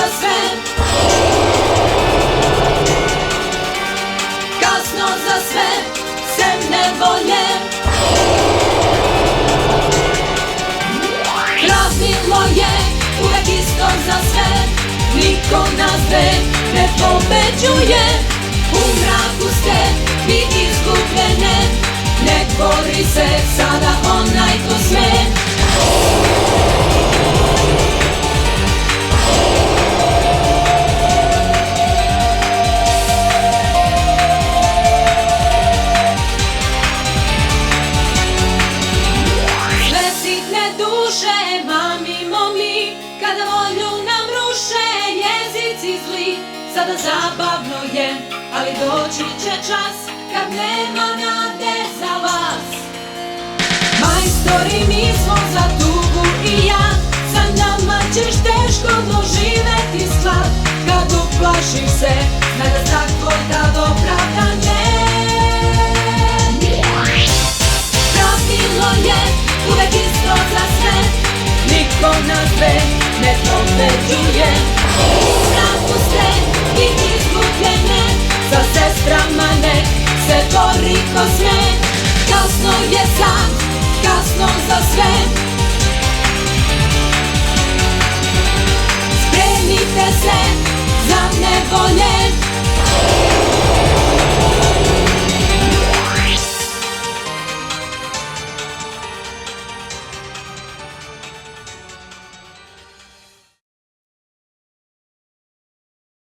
za sve, kasno za sve, sem nevolje. Pravilo je uvek isto za sve, niko nas dve ne pobeđuje. U mraku ste vi izgubljene, ne bori se sada onaj ko sme. Sve sitne duše mamimo mi, kada volju nam ruše jezici zli. Sada zabavno je, ali doći će čas kad nema nade za vas. Majstori mi smo za tugu i ja, sa nama ćeš teško doživeti sklad. Kad uplašiš se, znaj da tako tad opravdanje. Pravilo je uvek isto za sve, niko nas dve ne pobeđuje. U mraku ste vi izgubljene, sa sestrama nek se bori ko sme. Kasno je sad, kasno za sve.